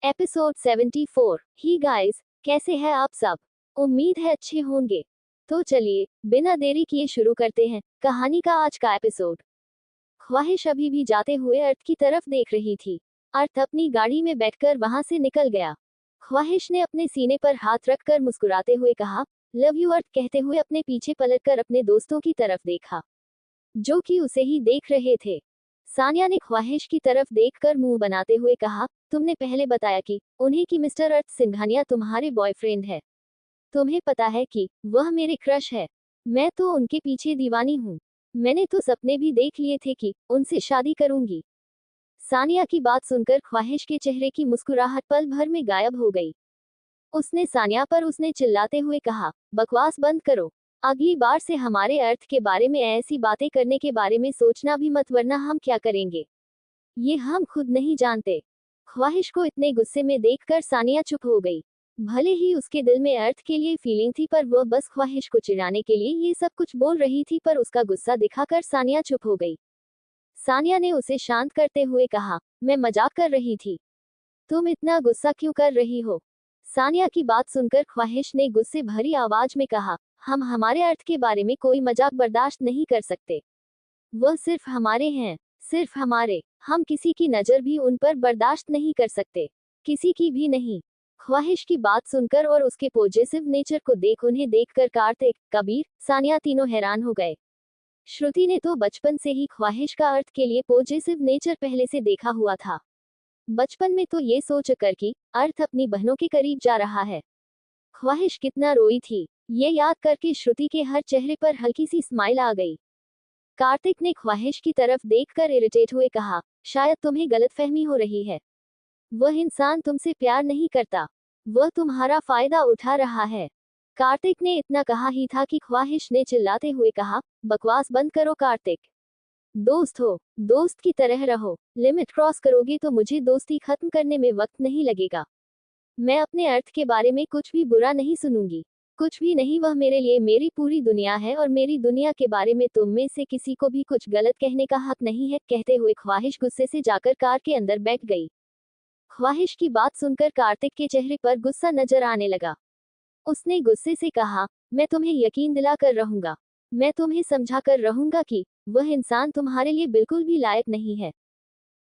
Episode 74। ही guys, कैसे हैं आप सब? उम्मीद है अच्छे होंगे। तो चलिए बिना देरी किए शुरू करते हैं कहानी का आज का एपिसोड। ख्वाहिश अभी भी जाते हुए अर्थ की तरफ देख रही थी। अर्थ अपनी गाड़ी में बैठकर वहां से निकल गया। ख्वाहिश ने अपने सीने पर हाथ रखकर मुस्कुराते हुए कहा, लव यू अर्थ कहते हुए अपने पीछे पलटकर अपने दोस्तों की तरफ देखा, जो कि उसे ही देख रहे थे। सानिया ने ख्वाहिश की तरफ देखकर मुंह बनाते हुए कहा, तुमने पहले बताया कि उन्हें कि मिस्टर अर्थ सिंघानिया तुम्हारे बॉयफ्रेंड है। तुम्हें पता है कि वह मेरे क्रश है। मैं तो उनके पीछे दीवानी हूँ। मैंने तो सपने भी देख लिए थे कि उनसे शादी करूंगी। सानिया की बात सुनकर ख्वाहिश के चेहरे की मुस्कुराहट पल भर में गायब हो गई। उसने चिल्लाते हुए कहा, बकवास बंद करो। अगली बार से हमारे अर्थ के बारे में ऐसी बातें करने के बारे में सोचना भी मत, वरना हम क्या करेंगे ये हम खुद नहीं जानते। ख्वाहिश को इतने गुस्से में देखकर सानिया चुप हो गई। भले ही उसके दिल में अर्थ के लिए फीलिंग थी, पर वह बस ख्वाहिश को चिढ़ाने के लिए ये सब कुछ बोल रही थी। पर उसका गुस्सा दिखाकर सानिया चुप हो गई। सानिया ने उसे शांत करते हुए कहा, मैं मजाक कर रही थी। तुम इतना गुस्सा क्यों कर रही हो? सानिया की बात सुनकर ख्वाहिश ने गुस्से भरी आवाज में कहा, हम हमारे अर्थ के बारे में कोई मजाक बर्दाश्त नहीं कर सकते। वह सिर्फ हमारे हैं, सिर्फ हमारे। हम किसी की नजर भी उन पर बर्दाश्त नहीं कर सकते, किसी की भी नहीं। ख्वाहिश की बात सुनकर और उसके पॉजिटिव नेचर को उन्हें देखकर कार्तिक, कबीर, सानिया तीनों हैरान हो गए। श्रुति ने तो बचपन से ही ख्वाहिश का अर्थ के लिए पॉजिटिव नेचर पहले से देखा हुआ था। बचपन में तो ये सोचकर कि अर्थ अपनी बहनों के करीब जा रहा है। ख्वाहिश कितना रोई थी, ये याद करके श्रुति के हर चेहरे पर हल्की सी स्माइल आ गई। कार्तिक ने ख्वाहिश की तरफ देखकर इरिटेट हुए कहा, शायद तुम्हें गलतफहमी हो रही है। वह इंसान तुमसे प्यार नहीं करता, वह तुम्हारा फायदा उठा रहा है। कार्तिक ने इतना कहा ही था कि ख्वाहिश ने चिल्लाते हुए कहा, बकवास बंद करो कार्तिक। दोस्त हो, दोस्त की तरह रहो। लिमिट क्रॉस करोगे तो मुझे दोस्ती खत्म करने में वक्त नहीं लगेगा। मैं अपने अर्थ के बारे में कुछ भी बुरा नहीं सुनूंगी, कुछ भी नहीं। वह मेरे लिए मेरी पूरी दुनिया है और मेरी दुनिया के बारे में तुम में से किसी को भी कुछ गलत कहने का हक नहीं है। कहते हुए ख्वाहिश गुस्से से जाकर कार के अंदर बैठ गई। ख्वाहिश की बात सुनकर कार्तिक के चेहरे पर गुस्सा नजर आने लगा। उसने गुस्से से कहा, मैं तुम्हें यकीन दिलाकर रहूंगा, मैं तुम्हें समझा कर रहूंगा कि वह इंसान तुम्हारे लिए बिल्कुल भी लायक नहीं है।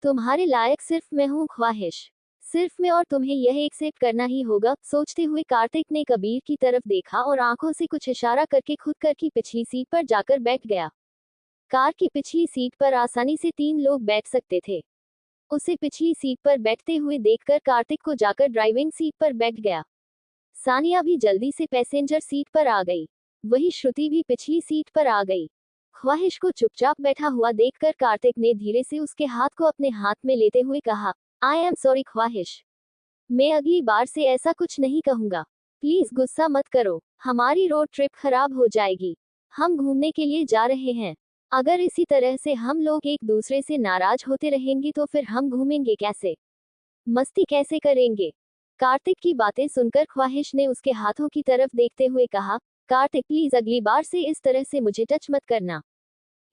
तुम्हारे लायक सिर्फ मैं हूँ ख्वाहिश, सिर्फ मैं, और तुम्हें यह एक्सेप्ट करना ही होगा। सोचते हुए कार्तिक ने कबीर की तरफ देखा और आंखों से कुछ इशारा करके खुद कार की पिछली सीट पर जाकर बैठ गया। कार की पिछली सीट पर आसानी से 3 लोग बैठ सकते थे। उसे पिछली सीट पर बैठते हुए देखकर कार्तिक को जाकर ड्राइविंग सीट पर बैठ गया। सानिया भी जल्दी से पैसेंजर सीट पर आ गई। वही श्रुति भी पिछली सीट पर आ गई। ख्वाहिश को चुपचाप बैठा हुआ देखकर कार्तिक ने धीरे से उसके हाथ को अपने हाथ में लेते हुए कहा, आई एम सॉरी ख्वाहिश, मैं अगली बार से ऐसा कुछ नहीं कहूंगा। प्लीज गुस्सा मत करो, हमारी रोड ट्रिप खराब हो जाएगी। हम घूमने के लिए जा रहे हैं। अगर इसी तरह से हम लोग एक दूसरे से नाराज होते रहेंगे तो फिर हम घूमेंगे कैसे, मस्ती कैसे करेंगे? कार्तिक की बातें सुनकर ख्वाहिश ने उसके हाथों की तरफ देखते हुए कहा, कार्तिक प्लीज अगली बार से इस तरह से मुझे टच मत करना,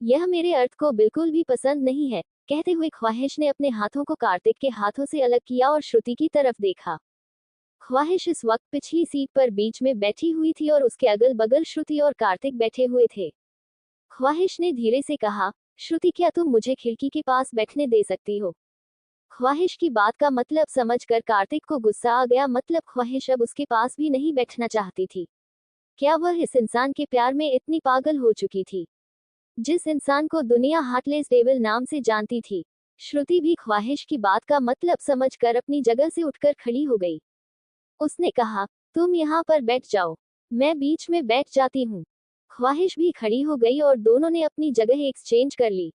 यह मेरे अर्थ को बिल्कुल भी पसंद नहीं है। कहते हुए ख्वाहिश ने अपने हाथों को कार्तिक के हाथों से अलग किया और श्रुति की तरफ देखा। ख्वाहिश इस वक्त पिछली सीट पर बीच में बैठी हुई थी और उसके अगल बगल श्रुति और कार्तिक बैठे हुए थे। ख्वाहिश ने धीरे से कहा, श्रुति क्या तुम मुझे खिड़की के पास बैठने दे सकती हो? ख्वाहिश की बात का मतलब समझकर कार्तिक को गुस्सा आ गया। मतलब ख्वाहिश अब उसके पास भी नहीं बैठना चाहती थी। क्या वह इस इंसान के प्यार में इतनी पागल हो चुकी थी, जिस इंसान को दुनिया हार्टलेस डेविल नाम से जानती थी? श्रुति भी ख्वाहिश की बात का मतलब समझकर अपनी जगह से उठकर खड़ी हो गई। उसने कहा, तुम यहाँ पर बैठ जाओ, मैं बीच में बैठ जाती हूँ। ख्वाहिश भी खड़ी हो गई और दोनों ने अपनी जगह एक्सचेंज कर ली।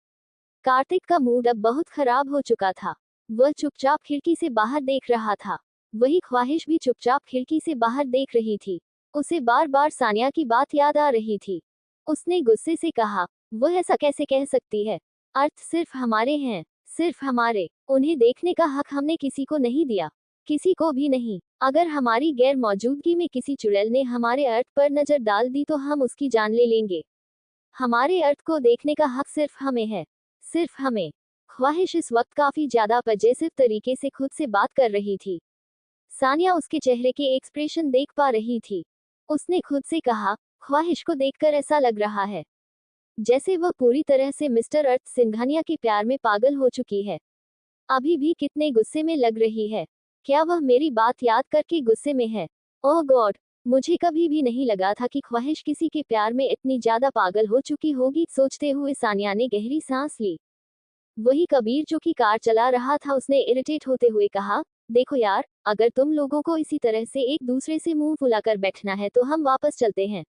कार्तिक का मूड अब बहुत खराब हो चुका था। वह चुपचाप खिड़की से बाहर देख रहा था। वही ख्वाहिश भी चुपचाप खिड़की से बाहर देख रही थी। उसे बार बार सानिया की बात याद आ रही थी। उसने गुस्से से कहा, वह ऐसा कैसे कह सकती है? अर्थ सिर्फ हमारे हैं, सिर्फ हमारे। उन्हें देखने का हक हमने किसी को नहीं दिया, किसी को भी नहीं। अगर हमारी गैर मौजूदगी में किसी चुड़ैल ने हमारे अर्थ पर नजर डाल दी तो हम उसकी जान ले लेंगे। हमारे अर्थ को देखने का हक सिर्फ हमें है, सिर्फ हमें। ख्वाहिश इस वक्त काफी ज्यादा पजेसिव तरीके से खुद से बात कर रही थी। सानिया उसके चेहरे के एक्सप्रेशन देख पा रही थी। उसने खुद से कहा, ख्वाहिश को देखकर ऐसा लग रहा है जैसे वह पूरी तरह से मिस्टर अर्थ सिंघानिया के प्यार में पागल हो चुकी है। अभी भी कितने गुस्से में लग रही है। क्या वह मेरी बात याद करके गुस्से में है? ओह गॉड, मुझे कभी भी नहीं लगा था कि ख्वाहिश किसी के प्यार में इतनी ज्यादा पागल हो चुकी होगी। सोचते हुए सानिया ने गहरी सांस ली। वही कबीर जो कि कार चला रहा था, उसने इरिटेट होते हुए कहा, देखो यार, अगर तुम लोगों को इसी तरह से एक दूसरे से मुंह फुलाकर बैठना है तो हम वापस चलते हैं।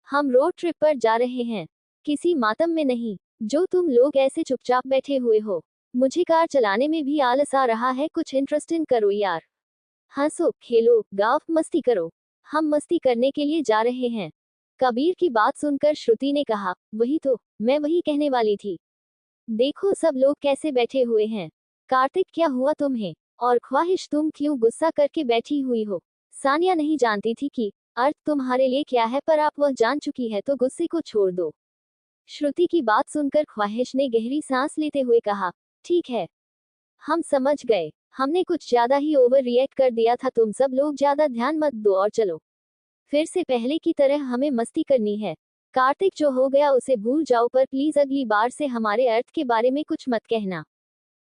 हम रोड ट्रिप पर जा रहे हैं, किसी मातम में नहीं। जो तुम लोग ऐसे चुपचाप बैठे हुए हो, मुझे कार चलाने में भी आलस आ रहा है। कुछ इंटरेस्टिंग करो यार, हंसो, खेलो, गाओ, मस्ती करो। हम मस्ती करने के लिए जा रहे हैं। कबीर की बात सुनकर श्रुति ने कहा, वही तो, मैं वही कहने वाली थी। देखो सब लोग कैसे बैठे हुए हैं। कार्तिक, क्या हुआ तुम्हें? और ख्वाहिश, तुम क्यों गुस्सा करके बैठी हुई हो? सानिया नहीं जानती थी कि अर्थ तुम्हारे लिए क्या है, पर आप वह जान चुकी है तो गुस्से को छोड़ दो। श्रुति की बात सुनकर ख्वाहिश ने गहरी सांस लेते हुए कहा, ठीक है, हम समझ गए। हमने कुछ ज्यादा ही ओवर रिएक्ट कर दिया था। तुम सब लोग ज्यादा ध्यान मत दो और चलो। फिर से पहले की तरह हमें मस्ती करनी है। कार्तिक, जो हो गया उसे भूल जाओ, पर प्लीज अगली बार से हमारे अर्थ के बारे में कुछ मत कहना।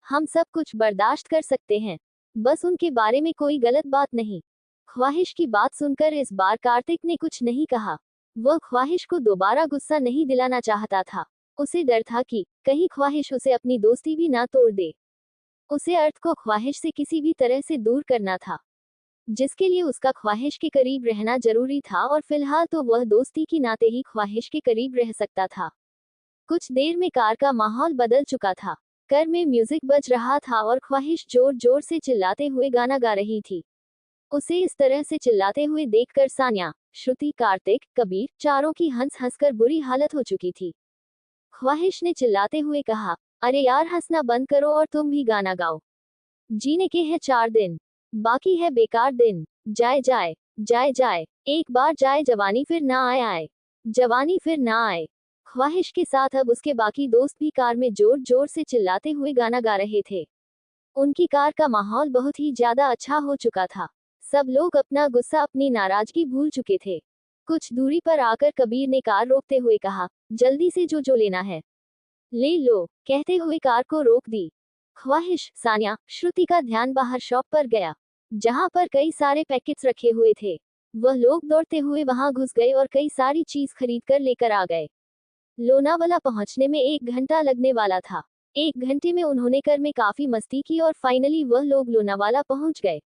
हम सब कुछ बर्दाश्त कर सकते हैं, बस उनके बारे में कोई गलत बात नहीं। ख्वाहिश की बात सुनकर इस बार कार्तिक ने कुछ नहीं कहा। वह ख्वाहिश को दोबारा गुस्सा नहीं दिलाना चाहता था। उसे डर था कि कहीं ख्वाहिश उसे अपनी दोस्ती भी ना तोड़ दे। उसे अर्थ को ख्वाहिश से किसी भी तरह से दूर करना था, जिसके लिए उसका ख्वाहिश के करीब रहना जरूरी था, और फिलहाल तो वह दोस्ती की नाते ही ख्वाहिश के करीब रह सकता था। कुछ देर में कार का माहौल बदल चुका था। कार में म्यूजिक बज रहा था और ख्वाहिश जोर जोर से चिल्लाते हुए गाना गा रही थी। उसे इस तरह से चिल्लाते हुए देखकर सानिया, श्रुति, कार्तिक, कबीर, चारों की हंस हंसकर बुरी हालत हो चुकी थी। ख्वाहिश ने चिल्लाते हुए कहा, अरे यार, हंसना बंद करो और तुम भी गाना गाओ। जीने के हैं 4 दिन, बाकी है बेकार दिन। जाए जाए, जाए जाए, एक बार जाए जवानी, फिर ना आए आए, जवानी फिर ना आए। ख्वाहिश के साथ अब उसके बाकी दोस्त भी कार में जोर जोर से चिल्लाते हुए गाना गा रहे थे। उनकी कार का माहौल बहुत ही ज्यादा अच्छा हो चुका था। सब लोग अपना गुस्सा, अपनी नाराजगी भूल चुके थे। कुछ दूरी पर आकर कबीर ने कार रोकते हुए कहा, जल्दी से जो जो लेना है ले लो, कहते हुए कार को रोक दी। ख्वाहिश, सानिया, श्रुति का ध्यान बाहर शॉप पर गया, जहां पर कई सारे पैकेट्स रखे हुए थे। वह लोग दौड़ते हुए वहां घुस गए और कई सारी चीज खरीद कर लेकर आ गए। लोनावाला पहुंचने में 1 घंटा लगने वाला था। 1 घंटे में उन्होंने कार में काफी मस्ती की और फाइनली वह लोग लोनावाला पहुंच गए।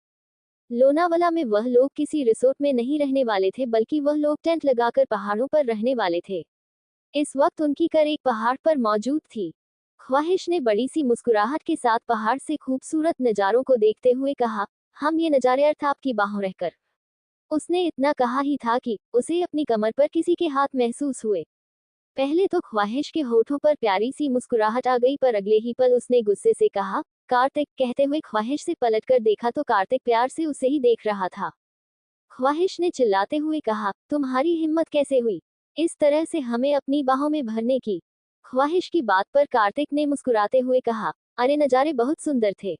लोनावाला में वह लोग किसी रिसोर्ट में नहीं रहने वाले थे, बल्कि वह लोग टेंट लगाकर पहाड़ों पर रहने वाले थे। इस वक्त उनकी कार एक पहाड़ पर मौजूद थी। ख्वाहिश ने बड़ी सी मुस्कुराहट के साथ पहाड़ से खूबसूरत नज़ारों को देखते हुए कहा, हम ये नज़ारे अर्थ आपकी बाहों रहकर। उसने इतना कहा ही था कि उसे अपनी कमर पर किसी के हाथ महसूस हुए। पहले तो ख्वाहिश के होठों पर प्यारी सी मुस्कुराहट आ गई, पर अगले ही पल उसने गुस्से से कहा, कार्तिक, कहते हुए ख्वाहिश से पलटकर देखा तो कार्तिक प्यार से उसे ही देख रहा था। ख्वाहिश ने चिल्लाते हुए कहा, तुम्हारी हिम्मत कैसे हुई इस तरह से हमें अपनी बाहों में भरने की? ख्वाहिश की बात पर कार्तिक ने मुस्कुराते हुए कहा, अरे नज़ारे बहुत सुंदर थे,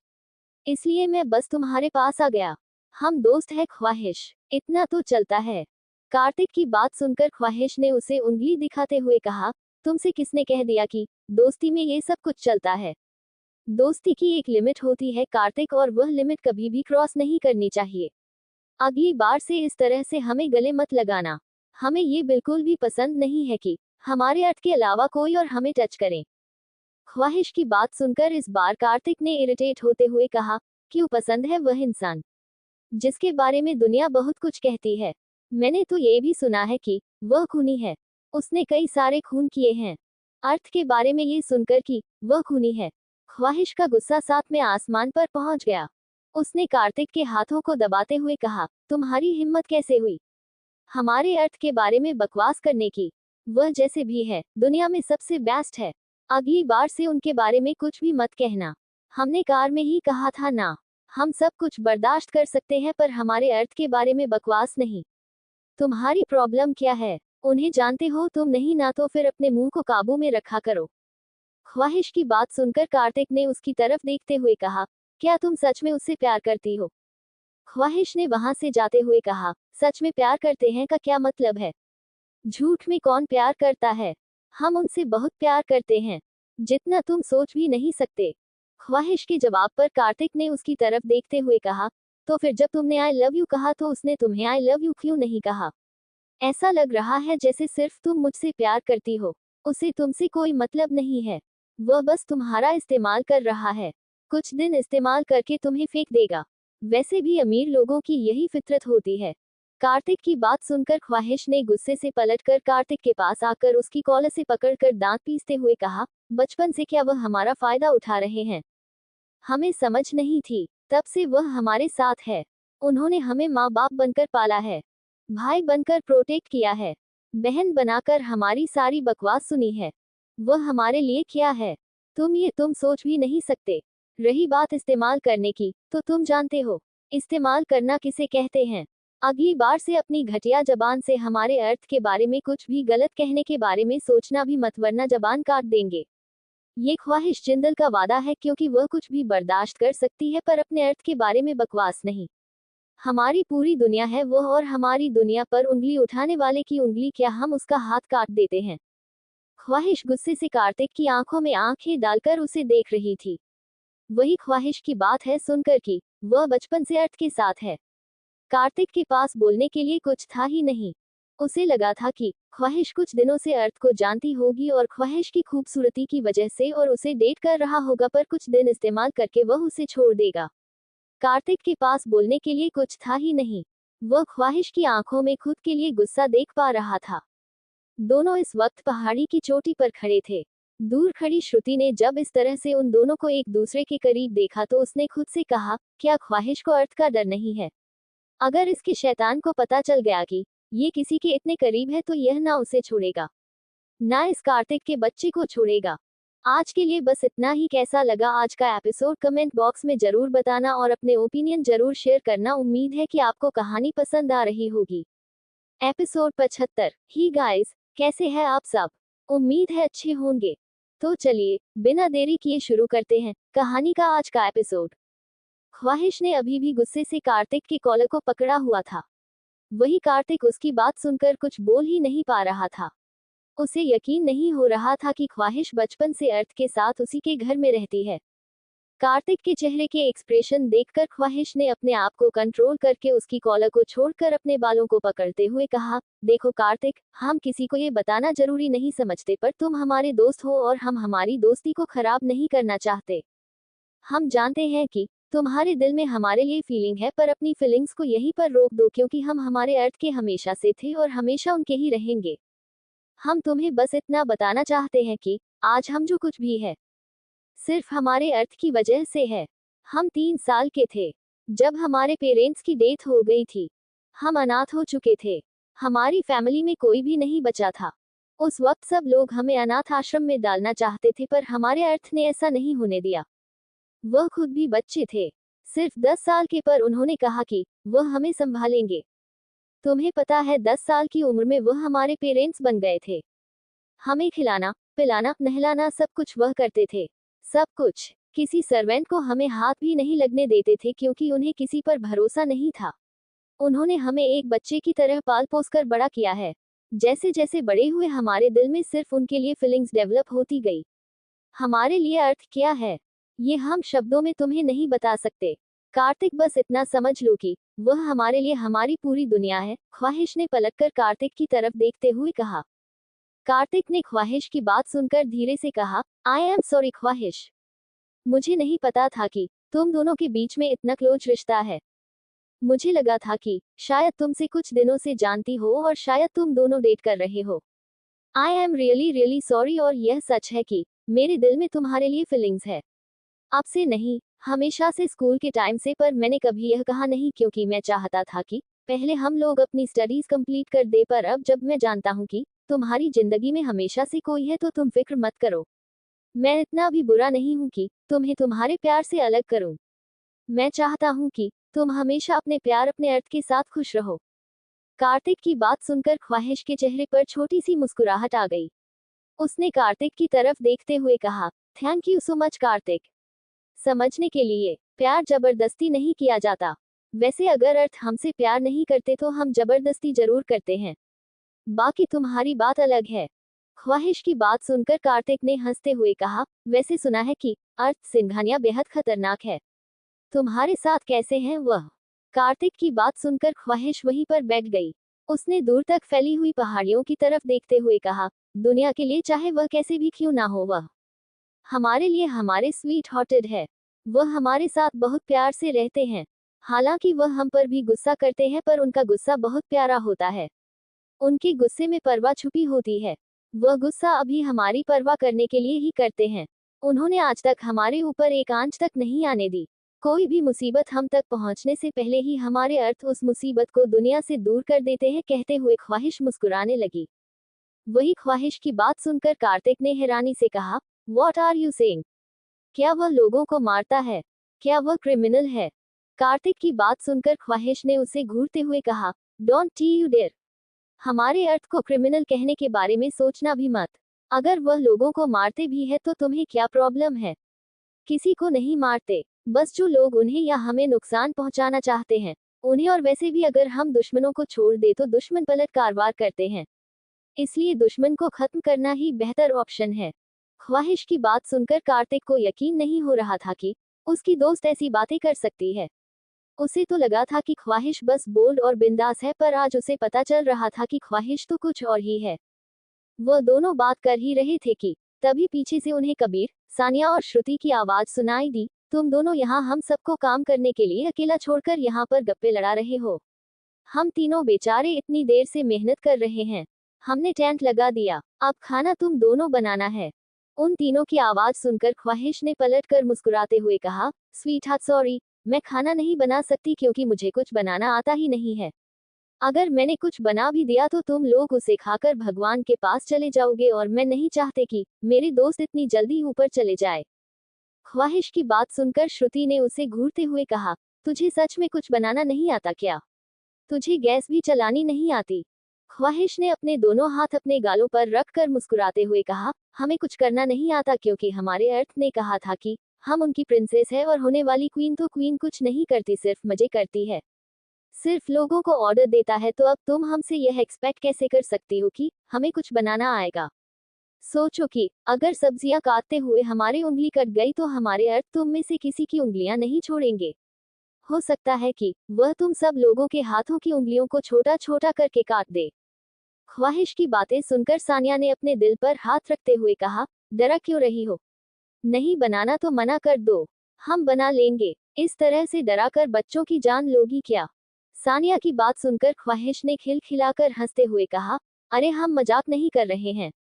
इसलिए मैं बस तुम्हारे पास आ गया। हम दोस्त है ख्वाहिश, इतना तो चलता है। कार्तिक की बात सुनकर ख्वाहिश ने उसे उंगली दिखाते हुए कहा, तुमसे किसने कह दिया कि दोस्ती में ये सब कुछ चलता है? दोस्ती की एक लिमिट होती है कार्तिक, और वह लिमिट कभी भी क्रॉस नहीं करनी चाहिए। अगली बार से इस तरह से हमें गले मत लगाना। हमें ये बिल्कुल भी पसंद नहीं है कि हमारे अर्थ के अलावा कोई और हमें टच करे। ख्वाहिश की बात सुनकर इस बार कार्तिक ने इरिटेट होते हुए कहा, क्यों पसंद है वह इंसान जिसके बारे में दुनिया बहुत कुछ कहती है? मैंने तो ये भी सुना है कि वह खूनी है, उसने कई सारे खून किए हैं। अर्थ के बारे में ये सुनकर कि वह खूनी है, ख्वाहिश का गुस्सा साथ में आसमान पर पहुंच गया। उसने कार्तिक के हाथों को दबाते हुए कहा, तुम्हारी हिम्मत कैसे हुई हमारे अर्थ के बारे में बकवास करने की? वह जैसे भी है दुनिया में सबसे बेस्ट है। अगली बार से उनके बारे में कुछ भी मत कहना। हमने कार में ही कहा था ना, हम सब कुछ बर्दाश्त कर सकते हैं, पर हमारे अर्थ के बारे में बकवास नहीं। तुम्हारी प्रॉब्लम क्या है? उन्हें जानते हो तुम नहीं ना, तो फिर अपने मुंह को काबू में रखा करो। ख्वाहिश की बात सुनकर कार्तिक ने उसकी तरफ देखते हुए कहा, क्या तुम सच में उससे प्यार करती हो? ख्वाहिश ने वहां से जाते हुए कहा, सच में प्यार करते हैं का क्या मतलब है? झूठ में कौन प्यार करता है? हम उनसे बहुत प्यार करते हैं, जितना तुम सोच भी नहीं सकते। ख्वाहिश के जवाब पर कार्तिक ने उसकी तरफ देखते हुए कहा, तो फिर जब तुमने आई लव यू कहा तो उसने तुम्हें आई लव यू क्यों नहीं कहा? ऐसा लग रहा है जैसे सिर्फ तुम मुझसे प्यार करती हो। उसे तुमसे कोई मतलब नहीं है। वह बस तुम्हारा इस्तेमाल कर रहा है। कुछ दिन इस्तेमाल करके तुम्हें फेंक देगा। वैसे भी अमीर लोगों की यही फितरत होती है। कार्तिक की बात सुनकर ख्वाहिश ने गुस्से से पलटकर कार्तिक के पास आकर उसकी कॉलर से पकड़कर दांत पीसते हुए कहा, बचपन से क्या वह हमारा फायदा उठा रहे हैं? हमें समझ नहीं थी, तब से वह हमारे साथ है। उन्होंने हमें माँ बाप बनकर पाला है, भाई बनकर प्रोटेक्ट किया है, बहन बनाकर हमारी सारी बकवास सुनी है। वह हमारे लिए क्या है, तुम सोच भी नहीं सकते। रही बात इस्तेमाल करने की, तो तुम जानते हो इस्तेमाल करना किसे कहते हैं। अगली बार से अपनी घटिया जबान से हमारे अर्थ के बारे में कुछ भी गलत कहने के बारे में सोचना भी मत, वरना जबान काट देंगे। ये ख्वाहिश जिंदल का वादा है, क्योंकि वह कुछ भी बर्दाश्त कर सकती है पर अपने अर्थ के बारे में बकवास नहीं। हमारी पूरी दुनिया है वह, और हमारी दुनिया पर उंगली उठाने वाले की उंगली क्या, हम उसका हाथ काट देते हैं। ख्वाहिश गुस्से से कार्तिक की आंखों में आंखें डालकर उसे देख रही थी। वही ख्वाहिश की बात है सुनकर कि वह बचपन से अर्थ के साथ है। कार्तिक के पास बोलने के लिए कुछ था ही नहीं। उसे लगा था कि ख्वाहिश कुछ दिनों से अर्थ को जानती होगी और ख्वाहिश की खूबसूरती की वजह से और उसे डेट कर रहा होगा, पर कुछ दिन इस्तेमाल करके वह उसे छोड़ देगा। कार्तिक के पास बोलने के लिए कुछ था ही नहीं। वह ख्वाहिश की आंखों में खुद के लिए गुस्सा देख पा रहा था। दोनों इस वक्त पहाड़ी की चोटी पर खड़े थे। दूर खड़ी श्रुति ने जब इस तरह से उन दोनों को एक दूसरे के करीब देखा तो उसने खुद से कहा, क्या ख्वाहिश को अर्थ का डर नहीं है? अगर इसके शैतान को पता चल गया कि ये किसी के इतने करीब है तो यह ना उसे छोड़ेगा, ना इस कार्तिक के बच्चे को छोड़ेगा। आज के लिए बस इतना ही। कैसा लगा आज का एपिसोड कमेंट बॉक्स में जरूर बताना और अपने ओपिनियन जरूर शेयर करना। उम्मीद है कि आपको कहानी पसंद आ रही होगी। एपिसोड 75। ही गाइस, कैसे हैं आप सब? उम्मीद है अच्छे होंगे। तो चलिए बिना देरी किए शुरू करते हैं कहानी का आज का एपिसोड। ख्वाहिश ने अभी भी गुस्से से कार्तिक के कॉलर को पकड़ा हुआ था। वही कार्तिक उसकी बात सुनकर कुछ बोल ही नहीं पा रहा था। उसे यकीन नहीं हो रहा था कि ख्वाहिश बचपन से अर्थ के साथ उसी के घर में रहती है। कार्तिक के चेहरे के एक्सप्रेशन देखकर ख्वाहिश ने अपने आप को कंट्रोल करके उसकी कॉलर को छोड़कर अपने बालों को पकड़ते हुए कहा, देखो कार्तिक, हम किसी को ये बताना जरूरी नहीं समझते, पर तुम हमारे दोस्त हो और हम हमारी दोस्ती को खराब नहीं करना चाहते। हम जानते हैं कि तुम्हारे दिल में हमारे लिए फीलिंग है, पर अपनी फीलिंग्स को यहीं पर रोक दो, क्योंकि हम हमारे अर्थ के हमेशा से थे और हमेशा उनके ही रहेंगे। हम तुम्हें बस इतना बताना चाहते हैं कि आज हम जो कुछ भी है सिर्फ हमारे अर्थ की वजह से है। हम 3 साल के थे जब हमारे पेरेंट्स की डेथ हो गई थी। हम अनाथ हो चुके थे। हमारी फैमिली में कोई भी नहीं बचा था। उस वक्त सब लोग हमें अनाथ आश्रम में डालना चाहते थे, पर हमारे अर्थ ने ऐसा नहीं होने दिया। वह खुद भी बच्चे थे, सिर्फ 10 साल के, पर उन्होंने कहा कि वह हमें संभालेंगे। तुम्हें पता है 10 साल की उम्र में वह हमारे पेरेंट्स बन गए थे। हमें खिलाना, पिलाना, नहलाना सब कुछ वह करते थे। सब कुछ। किसी सर्वेंट को हमें हाथ भी नहीं लगने देते थे, क्योंकि उन्हें किसी पर भरोसा नहीं था। उन्होंने हमें एक बच्चे की तरह पाल पोस कर बड़ा किया है। जैसे जैसे बड़े हुए हमारे दिल में सिर्फ उनके लिए फीलिंग्स डेवलप होती गई। हमारे लिए अर्थ क्या है ये हम शब्दों में तुम्हें नहीं बता सकते। कार्तिक, बस इतना समझ लो कि वह हमारे लिए हमारी पूरी दुनिया है। ख्वाहिश ने पलटकर कार्तिक की तरफ देखते हुए कहा। कार्तिक ने ख्वाहिश की बात सुनकर धीरे से कहा, आई एम सॉरी ख्वाहिश। मुझे नहीं पता था कि तुम दोनों के बीच में इतना क्लोज रिश्ता है। मुझे लगा था कि शायद तुमसे कुछ दिनों से जानती हो और शायद तुम दोनों डेट कर रहे हो। I am really really sorry, और यह सच है कि मेरे दिल में तुम्हारे लिए फीलिंग्स है। अब से नहीं, हमेशा से, स्कूल के टाइम से, पर मैंने कभी यह कहा नहीं, क्योंकि मैं चाहता था कि पहले हम लोग अपनी स्टडीज कंप्लीट कर दे, पर अब जब मैं जानता हूँ कि तुम्हारी जिंदगी में हमेशा से कोई है तो तुम फिक्र मत करो। मैं इतना भी बुरा नहीं हूँ कि तुम्हें तुम्हारे प्यार से अलग करूं। मैं चाहता हूँ कि तुम हमेशा अपने प्यार, अपने अर्थ के साथ खुश रहो। कार्तिक की बात सुनकर ख्वाहिश के चेहरे पर छोटी सी मुस्कुराहट आ गई। उसने कार्तिक की तरफ देखते हुए कहा, thank you so much Kartik. समझने के लिए। प्यार जबरदस्ती नहीं किया जाता। वैसे अगर अर्थ हमसे प्यार नहीं करते तो हम जबरदस्ती जरूर करते हैं। बाकी तुम्हारी बात अलग है। ख्वाहिश की बात सुनकर कार्तिक ने हंसते हुए कहा, वैसे सुना है कि अर्थ सिंघानिया बेहद खतरनाक है। तुम्हारे साथ कैसे हैं वह? कार्तिक की बात सुनकर ख्वाहिश वहीं पर बैठ गई। उसने दूर तक फैली हुई पहाड़ियों की तरफ देखते हुए कहा, दुनिया के लिए चाहे वह कैसे भी क्यों ना हो, वह हमारे लिए हमारे स्वीट हार्टेड है। वह हमारे साथ बहुत प्यार से रहते हैं। हालांकि वह हम पर भी गुस्सा करते हैं, पर उनका गुस्सा बहुत प्यारा होता है। उनके गुस्से में परवाह छुपी होती है। वह गुस्सा अभी हमारी परवाह करने के लिए ही करते हैं। उन्होंने आज तक हमारे ऊपर एक आंच तक नहीं आने दी। कोई भी मुसीबत हम तक पहुंचने से पहले ही हमारे अर्थ उस मुसीबत को दुनिया से दूर कर देते हैं। कहते हुए ख्वाहिश मुस्कुराने लगी। वही ख्वाहिश की बात सुनकर कार्तिक ने हैरानी से कहा, वॉट आर यू सेइंग? क्या वह लोगों को मारता है? क्या वह क्रिमिनल है? कार्तिक की बात सुनकर ख्वाहिश ने उसे घूरते हुए कहा, डोंट यू डेयर। हमारे अर्थ को क्रिमिनल कहने के बारे में सोचना भी मत। अगर वह लोगों को मारते भी है तो तुम्हें क्या प्रॉब्लम है? किसी को नहीं मारते, बस जो लोग उन्हें या हमें नुकसान पहुंचाना चाहते हैं उन्हें। और वैसे भी अगर हम दुश्मनों को छोड़ दे तो दुश्मन पलट कारवार करते हैं, इसलिए दुश्मन को खत्म करना ही बेहतर ऑप्शन है। ख्वाहिश की बात सुनकर कार्तिक को यकीन नहीं हो रहा था कि उसकी दोस्त ऐसी बातें कर सकती है। उसे तो लगा था कि ख्वाहिश बस बोल्ड और बिंदास है, पर आज उसे पता चल रहा था कि ख्वाहिश तो कुछ और ही है। वह दोनों बात कर ही रहे थे कि तभी पीछे से उन्हें कबीर, सानिया और श्रुति की आवाज सुनाई दी, तुम दोनों यहाँ हम सबको काम करने के लिए अकेला छोड़कर यहाँ पर गप्पे लड़ा रहे हो? हम तीनों बेचारे इतनी देर से मेहनत कर रहे हैं। हमने टेंट लगा दिया, अब खाना तुम दोनों बनाना है। उन तीनों की आवाज सुनकर ख्वाहिश ने पलटकर मुस्कुराते हुए कहा, स्वीट हार्ट सॉरी, मैं खाना नहीं बना सकती क्योंकि मुझे कुछ बनाना आता ही नहीं है। अगर मैंने कुछ बना भी दिया तो तुम लोग उसे खाकर भगवान के पास चले जाओगे, और मैं नहीं चाहते कि मेरे दोस्त इतनी जल्दी ऊपर चले जाए। ख्वाहिश की बात सुनकर श्रुति ने उसे घूरते हुए कहा, तुझे सच में कुछ बनाना नहीं आता क्या? तुझे गैस भी चलानी नहीं आती? ख्वाहिश ने अपने दोनों हाथ अपने गालों पर रखकर मुस्कुराते हुए कहा, हमें कुछ करना नहीं आता क्योंकि हमारे अर्थ ने कहा था कि हम उनकी प्रिंसेस है, और होने वाली क्वीन तो क्वीन कुछ नहीं करती, सिर्फ मजे करती है, सिर्फ लोगों को ऑर्डर देता है। तो अब तुम हमसे यह एक्सपेक्ट कैसे कर सकती हो कि हमें कुछ बनाना आएगा? सोचो कि अगर सब्जियां काटते हुए हमारी उंगली कट गई तो हमारे अर्थ तुम में से किसी की उंगलियां नहीं छोड़ेंगे। हो सकता है कि वह तुम सब लोगों के हाथों की उंगलियों को छोटा छोटा करके काट दे। ख्वाहिश की बातें सुनकर सानिया ने अपने दिल पर हाथ रखते हुए कहा, डरा क्यों रही हो? नहीं बनाना तो मना कर दो, हम बना लेंगे। इस तरह से डरा कर बच्चों की जान लोगी क्या? सानिया की बात सुनकर ख्वाहिश ने खिलखिलाकर हंसते हुए कहा, अरे हम मजाक नहीं कर रहे हैं।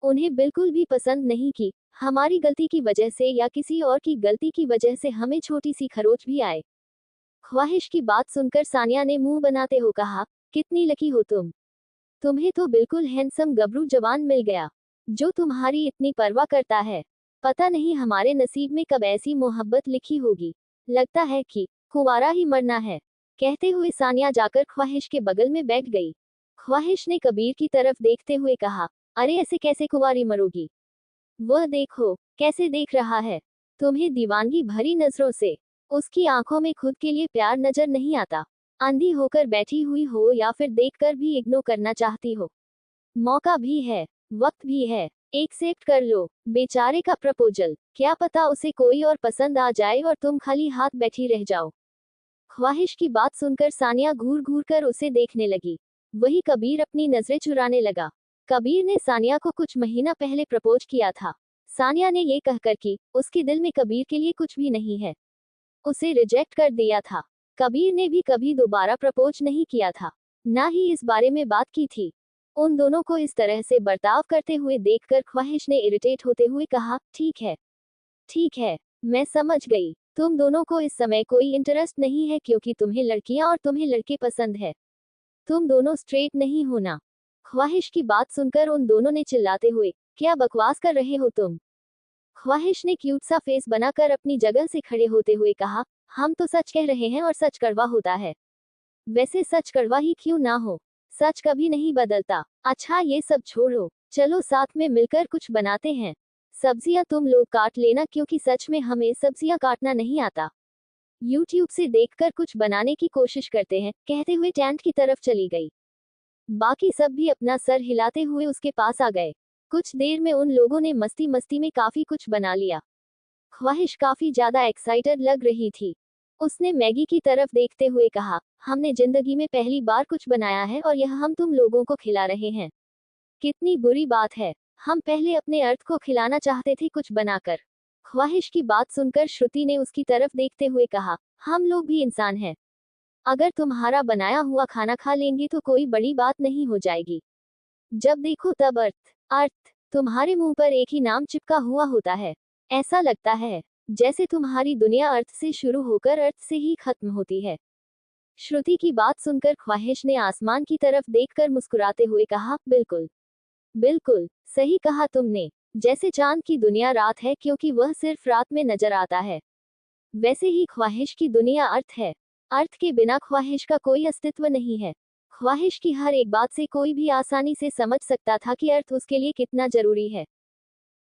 उन्हें बिल्कुल भी पसंद नहीं कि हमारी गलती की वजह से या किसी और की गलती की वजह से हमें छोटी सी खरोच भी आए। ख्वाहिश की बात सुनकर सानिया ने मुंह बनाते हुए कहा, कितनी लकी हो तुम। तुम्हें तो बिल्कुल हैंडसम गबरू जवान मिल गया, जो तुम्हारी इतनी परवाह करता है। पता नहीं हमारे नसीब में कब ऐसी मोहब्बत लिखी होगी। लगता है कि कुंवारा ही मरना है। कहते हुए सानिया जाकर ख्वाहिश के बगल में बैठ गई। ख्वाहिश ने कबीर की तरफ देखते हुए कहा, अरे ऐसे कैसे कुंवारी मरोगी? वह देखो कैसे देख रहा है तुम्हें दीवानगी भरी नजरों से। उसकी आंखों में खुद के लिए प्यार नजर नहीं आता। अंधी होकर बैठी हुई हो या फिर देखकर भी इग्नोर करना चाहती हो। मौका भी है, वक्त भी है, एक्सेप्ट कर लो बेचारे का प्रपोजल। क्या पता उसे कोई और पसंद आ जाए और तुम खाली हाथ बैठी रह जाओ। ख्वाहिश की बात सुनकर सानिया घूर घूर कर उसे देखने लगी। वही कबीर अपनी नजरें चुराने लगा। कबीर ने सानिया को कुछ महीना पहले प्रपोज किया था। सानिया ने ये कहकर कि उसके दिल में कबीर के लिए कुछ भी नहीं है, उसे रिजेक्ट कर दिया था। कबीर ने भी कभी दोबारा प्रपोज नहीं किया था, ना ही इस बारे में बात की थी। उन दोनों को इस तरह से बर्ताव करते हुए देखकर ख्वाहिश ने इरिटेट होते हुए कहा, ठीक है, मैं समझ गई। तुम दोनों को इस समय कोई इंटरेस्ट नहीं है क्योंकि तुम्हें लड़कियां और तुम्हें लड़के पसंद है। तुम दोनों स्ट्रेट नहीं हो ना? ख्वाहिश की बात सुनकर उन दोनों ने चिल्लाते हुए, क्या बकवास कर रहे हो तुम? ख्वाहिश ने क्यूट सा फेस बनाकर अपनी जगह से खड़े होते हुए कहा, हम तो सच कह रहे हैं और सच कड़वा होता है। वैसे सच कड़वा ही क्यों ना हो, सच कभी नहीं बदलता। अच्छा ये सब छोड़ो, चलो साथ में मिलकर कुछ बनाते हैं। सब्जियां तुम लोग काट लेना क्योंकि सच में हमें सब्जियां काटना नहीं आता। यूट्यूब से देखकर कुछ बनाने की कोशिश करते हैं, कहते हुए टेंट की तरफ चली गई। बाकी सब भी अपना सर हिलाते हुए उसके पास आ गए। कुछ देर में उन लोगों ने मस्ती मस्ती में काफी कुछ बना लिया। ख्वाहिश काफी ज्यादा एक्साइटेड लग रही थी। उसने मैगी की तरफ देखते हुए कहा, हमने जिंदगी में पहली बार कुछ बनाया है और यह हम तुम लोगों को खिला रहे हैं। कितनी बुरी बात है, हम पहले अपने अर्थ को खिलाना चाहते थे कुछ बनाकर। ख्वाहिश की बात सुनकर श्रुति ने उसकी तरफ देखते हुए कहा, हम लोग भी इंसान हैं। अगर तुम्हारा बनाया हुआ खाना खा लेंगे तो कोई बड़ी बात नहीं हो जाएगी। जब देखो तब अर्थ अर्थ तुम्हारे मुंह पर एक ही नाम चिपका हुआ होता है। ऐसा लगता है जैसे तुम्हारी दुनिया अर्थ से शुरू होकर अर्थ से ही खत्म होती है। श्रुति की बात सुनकर ख्वाहिश ने आसमान की तरफ देखकर मुस्कुराते हुए कहा, बिल्कुल बिल्कुल सही कहा तुमने। जैसे चांद की दुनिया रात है क्योंकि वह सिर्फ रात में नजर आता है, वैसे ही ख्वाहिश की दुनिया अर्थ है। अर्थ के बिना ख्वाहिश का कोई अस्तित्व नहीं है। ख्वाहिश की हर एक बात से कोई भी आसानी से समझ सकता था कि अर्थ उसके लिए कितना जरूरी है।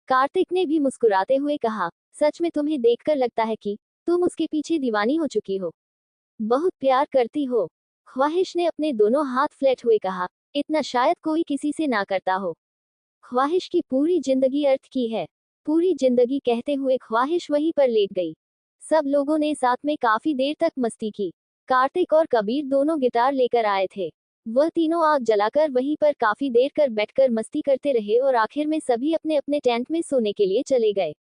कार्तिक ने भी मुस्कुराते हुए कहा, सच में तुम्हें देखकर लगता है कि तुम उसके पीछे दीवानी हो चुकी हो, बहुत प्यार करती हो। ख्वाहिश ने अपने दोनों हाथ फ्लैट हुए कहा, इतना शायद कोई किसी से ना करता हो। ख्वाहिश की पूरी जिंदगी अर्थ की है। पूरी जिंदगी कहते हुए ख्वाहिश वहीं पर लेट गई। सब लोगों ने साथ में काफी देर तक मस्ती की। कार्तिक और कबीर दोनों गिटार लेकर आए थे। वह तीनों आग जलाकर वहीं पर काफी देर कर बैठकर मस्ती करते रहे और आखिर में सभी अपने अपने टेंट में सोने के लिए चले गए।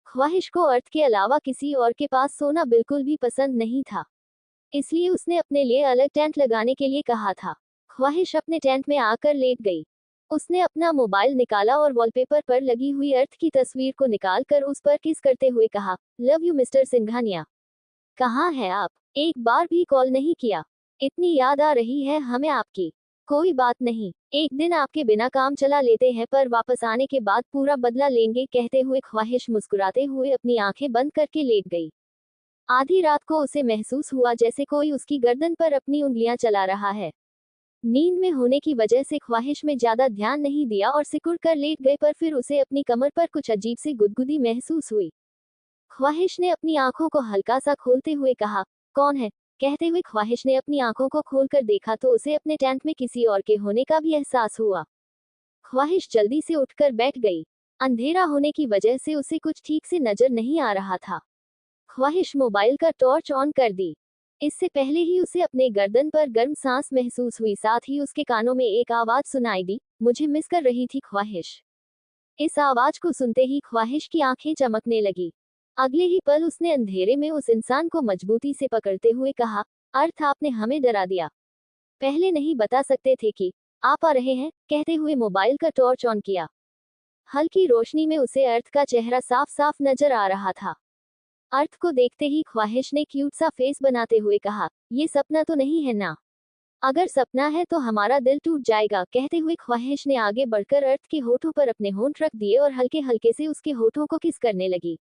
ख्वाहिश को अर्थ के अलावा किसी और के पास सोना बिल्कुल भी पसंद नहीं था, इसलिए उसने अपने लिए अलग टेंट लगाने के लिए कहा था। ख्वाहिश अपने टेंट में आकर लेट गई। उसने अपना मोबाइल निकाला और वॉलपेपर पर लगी हुई अर्थ की तस्वीर को निकालकर उस पर किस करते हुए कहा, लव यू मिस्टर सिंघानिया। कहाँ है आप? एक बार भी कॉल नहीं किया। इतनी याद आ रही है हमें आपकी। कोई बात नहीं, एक दिन आपके बिना काम चला लेते हैं पर वापस आने के बाद पूरा बदला लेंगे। कहते हुए ख्वाहिश मुस्कुराते हुए अपनी आंखें बंद करके लेट गई। आधी रात को उसे महसूस हुआ जैसे कोई उसकी गर्दन पर अपनी उंगलियां चला रहा है। नींद में होने की वजह से ख्वाहिश में ज्यादा ध्यान नहीं दिया और सिकुड़ कर लेट गए, पर फिर उसे अपनी कमर पर कुछ अजीब सी गुदगुदी महसूस हुई। ख्वाहिश ने अपनी आंखों को हल्का सा खोलते हुए कहा, कौन है? कहते हुए ख्वाहिश ने अपनी आंखों को खोलकर देखा तो उसे अपने टेंट में किसी और के होने का भी एहसास हुआ। ख्वाहिश जल्दी से उठकर बैठ गई। अंधेरा होने की वजह से उसे कुछ ठीक से नजर नहीं आ रहा था। ख्वाहिश मोबाइल का टॉर्च ऑन कर दी। इससे पहले ही उसे अपने गर्दन पर गर्म सांस महसूस हुई, साथ ही उसके कानों में एक आवाज सुनाई दी, मुझे मिस कर रही थी ख्वाहिश। इस आवाज को सुनते ही ख्वाहिश की आंखें चमकने लगी। अगले ही पल उसने अंधेरे में उस इंसान को मजबूती से पकड़ते हुए कहा, अर्थ आपने हमें डरा दिया। पहले नहीं बता सकते थे कि आप आ रहे हैं? कहते हुए मोबाइल का टॉर्च ऑन किया। हल्की रोशनी में उसे अर्थ का चेहरा साफ साफ नजर आ रहा था। अर्थ को देखते ही ख्वाहिश ने क्यूट सा फेस बनाते हुए कहा, ये सपना तो नहीं है ना? अगर सपना है तो हमारा दिल टूट जाएगा। कहते हुए ख्वाहिश ने आगे बढ़कर अर्थ के होठों पर अपने होंठ रख दिए और हल्के हल्के से उसके होठों को किस करने लगी।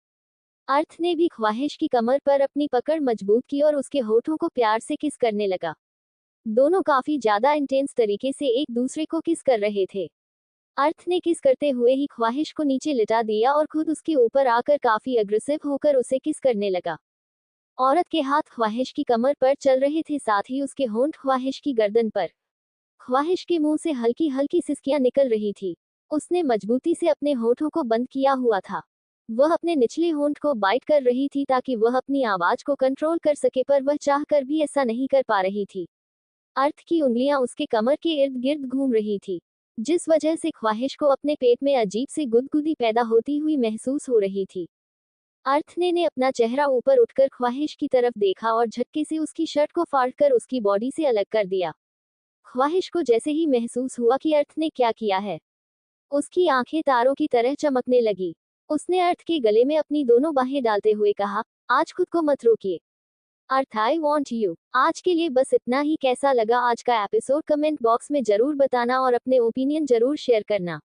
अर्थ ने भी ख्वाहिश की कमर पर अपनी पकड़ मजबूत की और उसके होठों को प्यार से किस करने लगा। दोनों काफी ज्यादा इंटेंस तरीके से एक दूसरे को किस कर रहे थे। अर्थ ने किस करते हुए ही ख्वाहिश को नीचे लिटा दिया और खुद उसके ऊपर आकर काफी अग्रेसिव होकर उसे किस करने लगा। औरत के हाथ ख्वाहिश की कमर पर चल रहे थे, साथ ही उसके होंठ ख्वाहिश की गर्दन पर। ख्वाहिश के मुंह से हल्की हल्की सिसकियां निकल रही थी। उसने मजबूती से अपने होठों को बंद किया हुआ था। वह अपने निचले होंठ को बाइट कर रही थी ताकि वह अपनी आवाज को कंट्रोल कर सके, पर वह चाहकर भी ऐसा नहीं कर पा रही थी। अर्थ की उंगलियां उसके कमर के इर्द गिर्द घूम रही थी, जिस वजह से ख्वाहिश को अपने पेट में अजीब सी गुदगुदी पैदा होती हुई महसूस हो रही थी। अर्थ ने अपना चेहरा ऊपर उठकर ख्वाहिश की तरफ देखा और झटके से उसकी शर्ट को फाड़कर उसकी बॉडी से अलग कर दिया। ख्वाहिश को जैसे ही महसूस हुआ कि अर्थ ने क्या किया है, उसकी आंखें तारों की तरह चमकने लगी। उसने अर्थ के गले में अपनी दोनों बाहें डालते हुए कहा, आज खुद को मत रोकिए। अर्थ, आई वॉन्ट यू। आज के लिए बस इतना ही। कैसा लगा आज का एपिसोड कमेंट बॉक्स में जरूर बताना और अपने ओपिनियन जरूर शेयर करना।